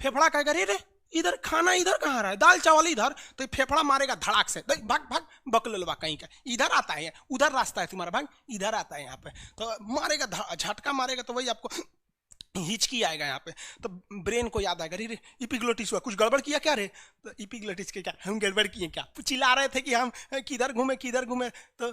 फेफड़ा कहेगा रे रे इधर खाना इधर कहाँ रहा है, दाल चावल इधर, तो फेफड़ा मारेगा धड़ाक से, भाग भाग बकलोलवा कहीं का, इधर आता है, उधर रास्ता है तुम्हारा, भाग इधर आता है यहाँ पे, तो मारेगा, झटका मारेगा, तो वही आपको हिचकी आएगा यहाँ पे, तो ब्रेन को याद आएगा रे इपिग्लोटिस हुआ, कुछ गड़बड़ किया क्या रे, तो इपिग्लोटिस के क्या हम गड़बड़ किए क्या, चिल्ला रहे थे कि हम किधर घूमे, तो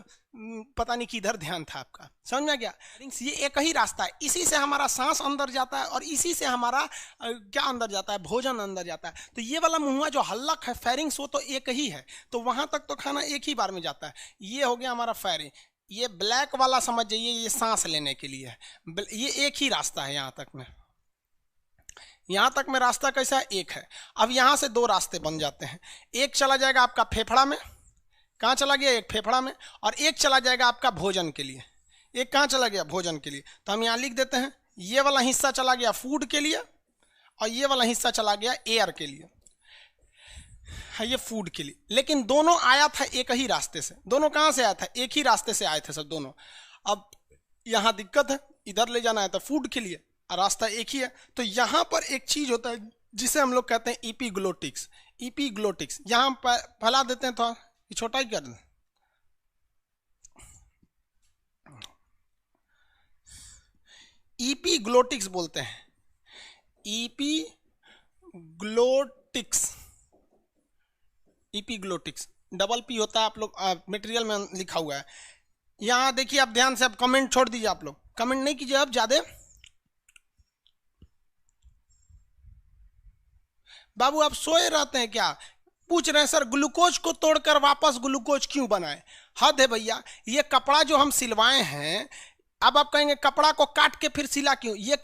पता नहीं किधर ध्यान था आपका, समझ में गया। ये एक ही रास्ता है, इसी से हमारा सांस अंदर जाता है और इसी से हमारा क्या अंदर जाता है, भोजन अंदर जाता है। तो ये वाला मुंह जो हल्लक है फेरिंग्स, वो तो एक ही है, तो वहां तक तो खाना एक ही बार में जाता है। ये हो गया हमारा फेरिंग। ये ब्लैक वाला समझ जाइए, ये सांस लेने के लिए है, ये एक ही रास्ता है। यहाँ तक में रास्ता कैसा है, एक है। अब यहाँ से दो रास्ते बन जाते हैं, एक चला जाएगा आपका फेफड़ा में, कहाँ चला गया, एक फेफड़ा में, और एक चला जाएगा आपका भोजन के लिए। एक कहाँ चला गया, भोजन के लिए, तो हम यहाँ लिख देते हैं ये वाला हिस्सा चला गया फूड के लिए और ये वाला हिस्सा चला गया एयर के लिए, है ये फूड के लिए। लेकिन दोनों आया था एक ही रास्ते से, दोनों कहाँ से आया था, एक ही रास्ते से आए थे सब दोनों। अब यहाँ दिक्कत है, इधर ले जाना है तो फूड के लिए, रास्ता एक ही है। तो यहाँ पर एक चीज होता है जिसे हम लोग कहते हैं इपीग्लोटिक्स। इपीग्लोटिक्स यहाँ पर फैला देते हैं, थोड़ा छोटा ही कर दें, इपीग्लोटिक्स बोलते हैं, इपीग्लोटिक्स। इपीग्लोटिक्स डबल पी होता है, आप लोग मटेरियल में लिखा हुआ है। यहाँ देखिए आप ध्यान से, आप कमेंट छोड़ दीजिए, आप लोग कमेंट नहीं कीजिए अब ज्यादा। बाबू आप सोए रहते हैं क्या, पूछ रहे हैं सर ग्लूकोज को तोड़कर वापस ग्लूकोज क्यों बनाए। हद है भैया, ये कपड़ा जो हम सिलवाए हैं, अब आप कहेंगे कपड़ा को काट के फिर सिला क्यों, ये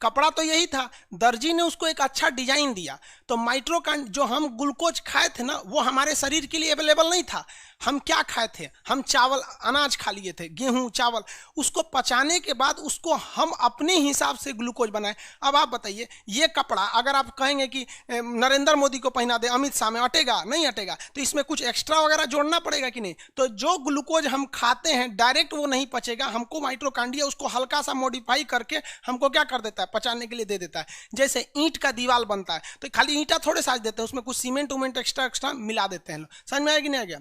कपड़ा तो यही था, दर्जी ने उसको एक अच्छा डिजाइन दिया। तो माइट्रोकांड जो हम ग्लूकोज खाए थे ना, वो हमारे शरीर के लिए अवेलेबल नहीं था। हम क्या खाए थे, हम चावल अनाज खा लिए थे, गेहूं चावल, उसको पचाने के बाद उसको हम अपने हिसाब से ग्लूकोज बनाए। अब आप बताइए, ये कपड़ा अगर आप कहेंगे कि नरेंद्र मोदी को पहना दे, अमित शाह में, अटेगा नहीं अटेगा, तो इसमें कुछ एक्स्ट्रा वगैरह जोड़ना पड़ेगा कि नहीं। तो जो ग्लूकोज हम खाते हैं डायरेक्ट वो नहीं पचेगा, हमको माइट्रोकांड्रिया उसको हल्का सा मॉडिफाई करके हमको क्या कर देता है, पचाने के लिए दे देता है। जैसे ईंट का दीवार बनता है तो खाली ईंटा थोड़े साज देते हैं, उसमें कुछ सीमेंट उमेंट एक्स्ट्रा मिला देते हैं। समझ में आया कि नहीं आ गया।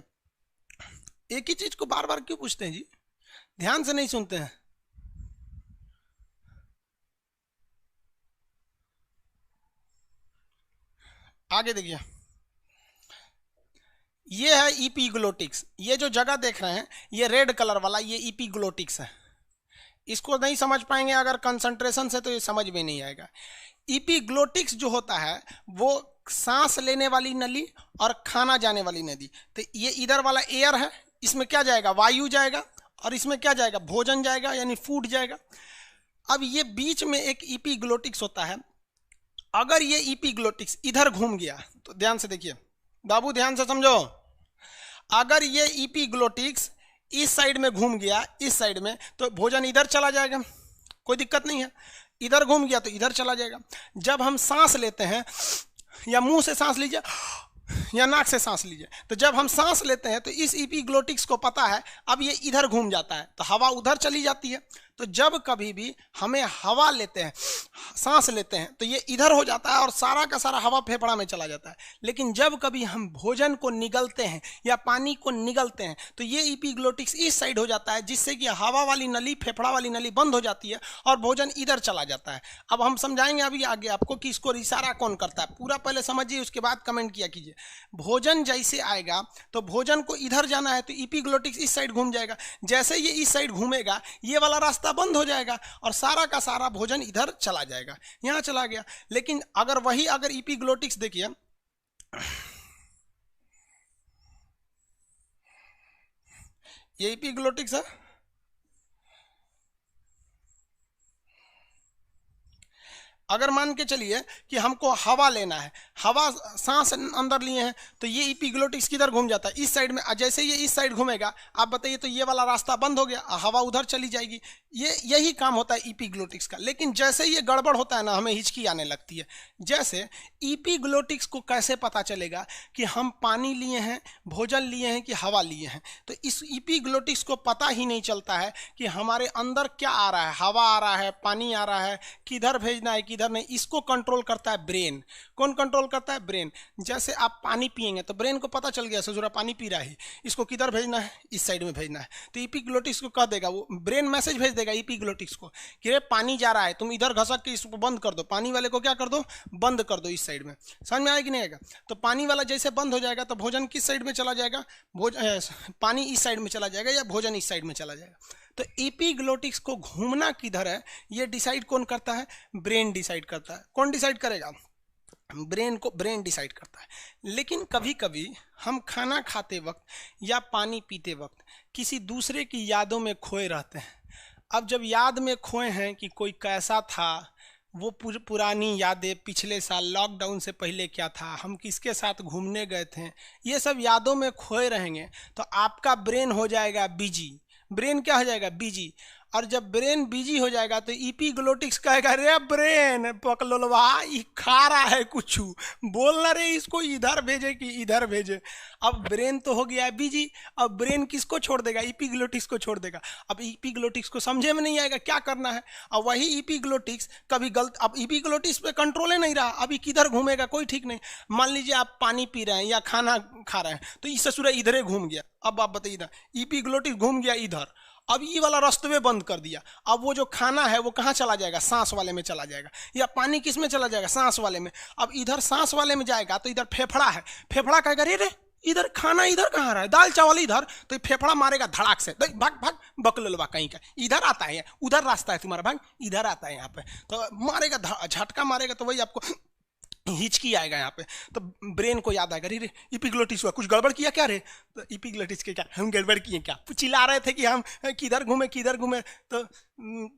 एक ही चीज को बार बार क्यों पूछते हैं जी, ध्यान से नहीं सुनते हैं। आगे देखिए, ये है इपीग्लोटिक्स। ये जो जगह देख रहे हैं, ये रेड कलर वाला, ये इपीग्लोटिक्स है। इसको नहीं समझ पाएंगे अगर कंसंट्रेशन से, तो ये समझ में नहीं आएगा। इपीग्लोटिक्स जो होता है वो सांस लेने वाली नली और खाना जाने वाली नली। तो ये इधर वाला एयर है, इसमें क्या जाएगा, वायु जाएगा, और इसमें क्या जाएगा, भोजन जाएगा, यानी फूड जाएगा। अब ये बीच में एक इपीग्लोटिक्स होता है। अगर ये इपीग्लोटिक्स इधर घूम गया, तो ध्यान से देखिए बाबू, ध्यान से समझो, अगर ये इपीग्लोटिक्स इस साइड में घूम गया, इस साइड में, तो भोजन इधर चला जाएगा, कोई दिक्कत नहीं है। इधर घूम गया तो इधर चला जाएगा। जब हम सांस लेते हैं, या मुंह से सांस लीजिए या नाक से सांस लीजिए, तो जब हम सांस लेते हैं तो इस इपीग्लोटिक्स को पता है अब ये इधर घूम जाता है, तो हवा उधर चली जाती है। तो जब कभी भी हमें हवा लेते हैं, सांस लेते हैं, तो ये इधर हो जाता है और सारा का सारा हवा फेफड़ा में चला जाता है। लेकिन जब कभी हम भोजन को निगलते हैं या पानी को निगलते हैं, तो ये इपीग्लोटिक्स इस साइड हो जाता है, जिससे कि हवा वाली नली, फेफड़ा वाली नली बंद हो जाती है और भोजन इधर चला जाता है। अब हम समझाएंगे अभी आगे आपको कि इसको इशारा कौन करता है, पूरा पहले समझिए, उसके बाद कमेंट किया कीजिए। भोजन जैसे आएगा तो भोजन को इधर जाना है, तो इपीग्लोटिक्स इस साइड घूम जाएगा। जैसे ये इस साइड घूमेगा, ये वाला रास्ता बंद हो जाएगा और सारा का सारा भोजन इधर चला जाएगा, यहां चला गया। लेकिन अगर इपीग्लोटिक्स देखिए, ये इपीग्लोटिक्स है, अगर मान के चलिए कि हमको हवा लेना है, हवा सांस अंदर लिए हैं, तो ये इपीग्लोटिक्स किधर घूम जाता है, इस साइड में। जैसे ये इस साइड घूमेगा, आप बताइए, तो ये वाला रास्ता बंद हो गया, हवा उधर चली जाएगी। यही काम होता है इपीग्लोटिक्स का। लेकिन जैसे ये गड़बड़ होता है ना, हमें हिचकी आने लगती है। जैसे इपीग्लोटिक्स को कैसे पता चलेगा कि हम पानी लिए हैं, भोजन लिए हैं कि हवा लिए हैं, तो इस इपीग्लोटिक्स को पता ही नहीं चलता है कि हमारे अंदर क्या आ रहा है, हवा आ रहा है, पानी आ रहा है, किधर भेजना है, किधर नहीं, इसको कंट्रोल करता है ब्रेन। कौन कंट्रोल करता है? ब्रेन। जैसे आप पानी पिएंगे तो ब्रेन को पता चल गया ससुरा पानी पी रहा है, इसको किधर भेजना है? इस साइड में भेजना है। तो इपीग्लोटिक्स को कह देगा, वो ब्रेन मैसेज भेज देगा इपीग्लोटिक्स को कि रे पानी जा रहा है, तुम इधर घसक के इसको बंद कर दो, पानी वाले को क्या कर दो? बंद कर दो इस साइड में। समझ में आएगा कि नहीं आएगा? तो पानी वाला जैसे बंद हो जाएगा तो भोजन किस साइड में चला जाएगा? पानी इस साइड में चला जाएगा या भोजन इस साइड में चला जाएगा। तो एपिग्लोटिक्स को घूमना किधर है ये डिसाइड कौन करता है? ब्रेन डिसाइड करता है। कौन डिसाइड करेगा? ब्रेन डिसाइड करता है। लेकिन कभी कभी हम खाना खाते वक्त या पानी पीते वक्त किसी दूसरे की यादों में खोए रहते हैं। अब जब याद में खोए हैं कि कोई कैसा था, वो पुरानी यादें, पिछले साल लॉकडाउन से पहले क्या था, हम किसके साथ घूमने गए थे, ये सब यादों में खोए रहेंगे तो आपका ब्रेन हो जाएगा बिजी। ब्रेन क्या हो जाएगा? बिजी। और जब ब्रेन बिजी हो जाएगा तो इपीग्लोटिक्स कहेगा रे ब्रेन पकलोलवा ये खा रहा है कुछ, बोलना रे इसको इधर भेजे कि इधर भेजे। अब ब्रेन तो हो गया है बिजी। अब ब्रेन किसको छोड़ देगा? इपीग्लोटिक्स को छोड़ देगा। अब इपीग्लोटिक्स को समझे में नहीं आएगा क्या करना है। अब वही इपीग्लोटिक्स कभी गलत, अब इपीग्लोटिक्स पे कंट्रोल ही नहीं रहा, अभी किधर घूमेगा कोई ठीक नहीं। मान लीजिए आप पानी पी रहे हैं या खाना खा रहे हैं तो इस ससुरा इधरे घूम गया। अब आप बताइए ना, इपीग्लोटिक्स घूम गया इधर, अब ये वाला रास्ते बंद कर दिया। अब वो जो खाना है वो कहाँ चला जाएगा? सांस वाले में चला जाएगा। या पानी किस में चला जाएगा? सांस वाले में। अब इधर सांस वाले में जाएगा तो इधर फेफड़ा है, फेफड़ा कहेगा रे रे इधर खाना इधर कहाँ रहा है, दाल चावल इधर, तो फेफड़ा मारेगा धड़ाक से, भाग भाग बकलोलवा कहीं का, इधर आता है, उधर रास्ता है तुम्हारा, भाग इधर आता है यहाँ पे, तो मारेगा, झटका मारेगा तो वही आपको हिचकी आएगा यहाँ पे। तो ब्रेन को याद आएगा रे इपीग्लोटिस हुआ, कुछ गड़बड़ किया क्या रे? तो इपीग्लोटिस के क्या हम गड़बड़ किए क्या? चिल्ला रहे थे कि हम किधर घूमे, तो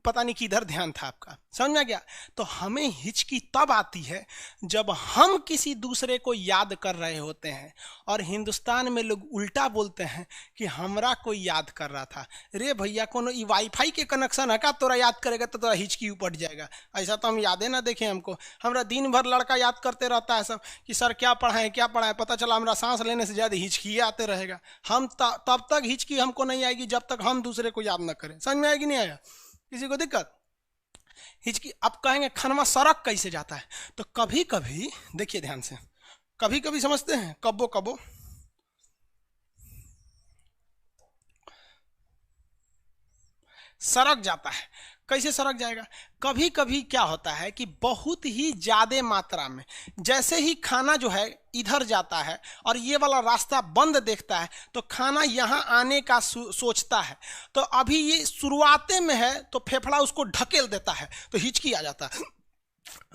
पता नहीं किधर ध्यान था आपका। समझ में आ गया? तो हमें हिचकी तब आती है जब हम किसी दूसरे को याद कर रहे होते हैं और हिंदुस्तान में लोग उल्टा बोलते हैं कि हमरा कोई याद कर रहा था। रे भैया कोनो वाईफाई के कनेक्शन है का तोरा याद करेगा तो तोरा हिचकी उपट जाएगा। ऐसा तो हम यादें ना देखें हमको, हमरा दिन भर लड़का याद करते रहता है सब कि सर क्या पढ़ाएं, पता चला हमरा सांस लेने से ज़्यादा हिचकी आते रहेगा। हम तब तक हिचकी हमको नहीं आएगी जब तक हम दूसरे को याद ना करें। समझ में आएगी नहीं आया? किसी को दिक्कत? हिचकी। अब कहेंगे खनवा सड़क कैसे जाता है, तो कभी कभी देखिए ध्यान से, कभी कभी समझते हैं, कब्बो कब्बो सड़क जाता है। कैसे सड़क जाएगा? कभी कभी क्या होता है कि बहुत ही ज्यादा मात्रा में जैसे ही खाना जो है इधर जाता है और ये वाला रास्ता बंद देखता है तो खाना यहाँ आने का सोचता है। तो अभी ये शुरुआते में है तो फेफड़ा उसको ढकेल देता है तो हिचकी आ जाता है,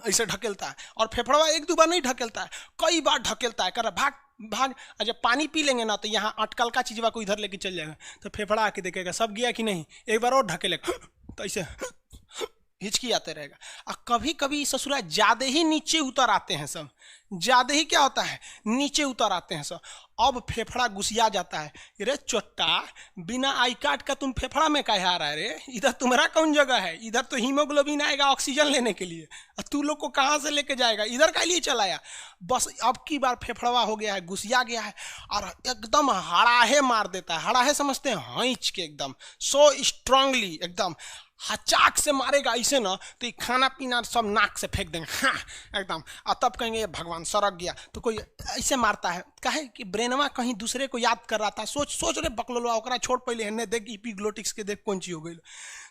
ऐसे ढकेलता है। और फेफड़ा एक दो बार नहीं ढकेलता है, कई बार ढकेलता है, कर भाग भाग। जब पानी पी लेंगे ना तो यहाँ अटकल का चीजवा को इधर लेके चल जाएगा तो फेफड़ा आके देखेगा सब गया कि नहीं, एक बार और ढकेलेगा तो ऐसे हिचकी आते रहेगा। और कभी कभी ससुरा ज्यादा ही नीचे उतर आते हैं सब, ज्यादा ही क्या होता है नीचे उतर आते हैं सब। अब फेफड़ा घुसिया जाता है, रे चोट्टा बिना आई कार्ड का तुम फेफड़ा में कहे आ रहा है रे, इधर तुम्हारा कौन जगह है? इधर तो हीमोग्लोबिन आएगा ऑक्सीजन लेने के लिए, तू लोग को कहाँ से लेके जाएगा? इधर का लिए चलाया। बस अब की बार फेफड़वा हो गया है, घुसिया गया है और एकदम हड़ाहे मार देता है। हड़ाहे समझते हैं? हाँच के एकदम सो स्ट्रांगली एकदम हचाक से मारेगा ऐसे ना तो खाना पीना सब नाक से फेंक देंगे हाँ एकदम। और तब कहेंगे भगवान सड़क गया। तो कोई ऐसे मारता है काहे कि ब्रेनवा कहीं दूसरे को याद कर रहा था, सोच रे बकलोलवा ओकरा छोड़ पहले हन्ने देख इपीग्लोटिक्स के देख कौन चीज हो गई।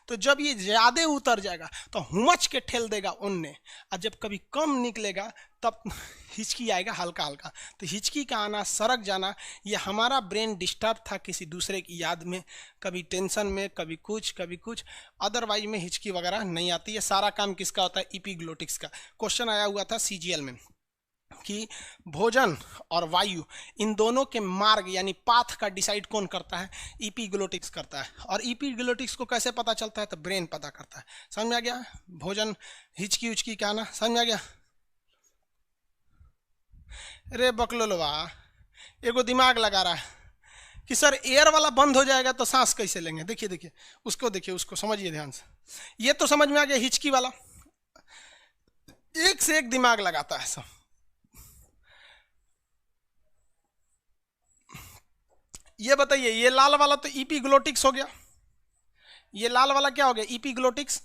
तो जब ये ज्यादा उतर जाएगा तो हुमच के ठेल देगा उनने, और जब कभी कम निकलेगा तब हिचकी आएगा हल्का हल्का। तो हिचकी का आना, सड़क जाना, ये हमारा ब्रेन डिस्टर्ब था किसी दूसरे की याद में, कभी टेंशन में, कभी कुछ। अदरवाइज में हिचकी वगैरह नहीं आती है। सारा काम किसका होता है? इपीग्लोटिक्स का। क्वेश्चन आया हुआ था सीजीएल में कि भोजन और वायु इन दोनों के मार्ग यानी पाथ का डिसाइड कौन करता है? इपीग्लोटिक्स करता है। और इपीग्लोटिक्स को कैसे पता चलता है? तो ब्रेन पता करता है। समझ में आ गया? भोजन हिचकी उचकी का ना समझ में आ गया? रे बकलोलवा एगो दिमाग लगा रहा है कि सर एयर वाला बंद हो जाएगा तो सांस कैसे लेंगे? देखिए उसको समझिए ध्यान से। ये तो समझ में आ गया हिचकी वाला, एक से एक दिमाग लगाता है सब। ये बताइए, ये लाल वाला तो इपीग्लोटिक्स हो गया, ये लाल वाला क्या हो गया? इपीग्लोटिक्स।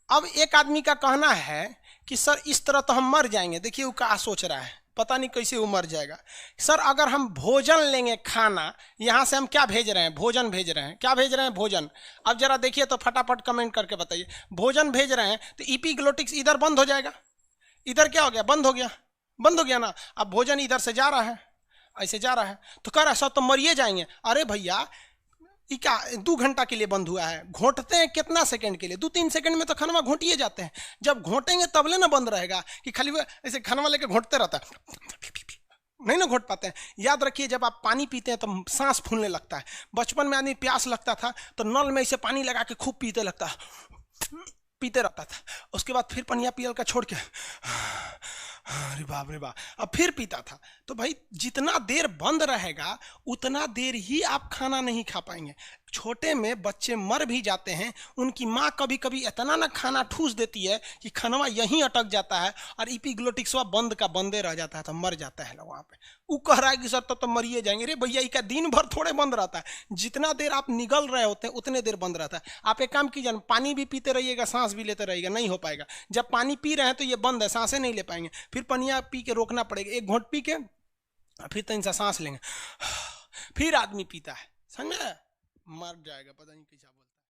अब एक आदमी का कहना है कि सर इस तरह तो हम मर जाएंगे। देखिए वो क्या सोच रहा है, पता नहीं कैसे वो मर जाएगा। सर अगर हम भोजन लेंगे, खाना, यहाँ से हम क्या भेज रहे हैं, भोजन भेज रहे हैं। क्या भेज रहे हैं, भोजन। अब जरा देखिए तो फटाफट कमेंट करके बताइए, भोजन भेज रहे हैं तो इपीग्लोटिक्स इधर बंद हो जाएगा, इधर क्या हो गया, बंद हो गया, बंद हो गया ना। अब भोजन इधर से जा रहा है, ऐसे जा रहा है, तो कह रहा है सर तो मरिए जाएंगे। अरे भैया ये क्या 2 घंटा के लिए बंद हुआ है, घोंटते हैं कितना सेकंड के लिए, 2-3 सेकंड में तो खनवा घोंटिए जाते हैं। जब घोंटेंगे तब ले ना बंद रहेगा, कि खाली वो ऐसे खनवा लेके घोंटते रहता है, नहीं ना घोंट पाते हैं। याद रखिए जब आप पानी पीते हैं तो सांस फूलने लगता है। बचपन में आदमी प्यास लगता था तो नल में इसे पानी लगा के खूब पीते रहता था, उसके बाद फिर पनिया पियल का छोड़ के अरे बाप रे बाप, अब फिर पीता था। तो भाई जितना देर बंद रहेगा उतना देर ही आप खाना नहीं खा पाएंगे। छोटे में बच्चे मर भी जाते हैं, उनकी माँ कभी कभी इतना ना खाना ठूस देती है कि खानवा यहीं अटक जाता है और इपीग्लोटिक्सवा बंद का बंदे रह जाता है, तो मर जाता है वहाँ पे। वो कह रहा है कि सर तो मरिए जाएंगे। रे भैया इसका दिन भर थोड़े बंद रहता है, जितना देर आप निगल रहे होते हैं उतने देर बंद रहता है। आप एक काम कीजिए, पानी भी पीते रहिएगा, सांस भी लेते रहिएगा, नहीं हो पाएगा। जब पानी पी रहे हैं तो ये बंद है, सांसें नहीं ले पाएंगे, फिर पनिया पी के रोकना पड़ेगा, 1 घोंट पी के फिर 3 सा सांस लेंगे, फिर आदमी पीता है, समझ में, मर जाएगा, पता नहीं कैसा बोलते।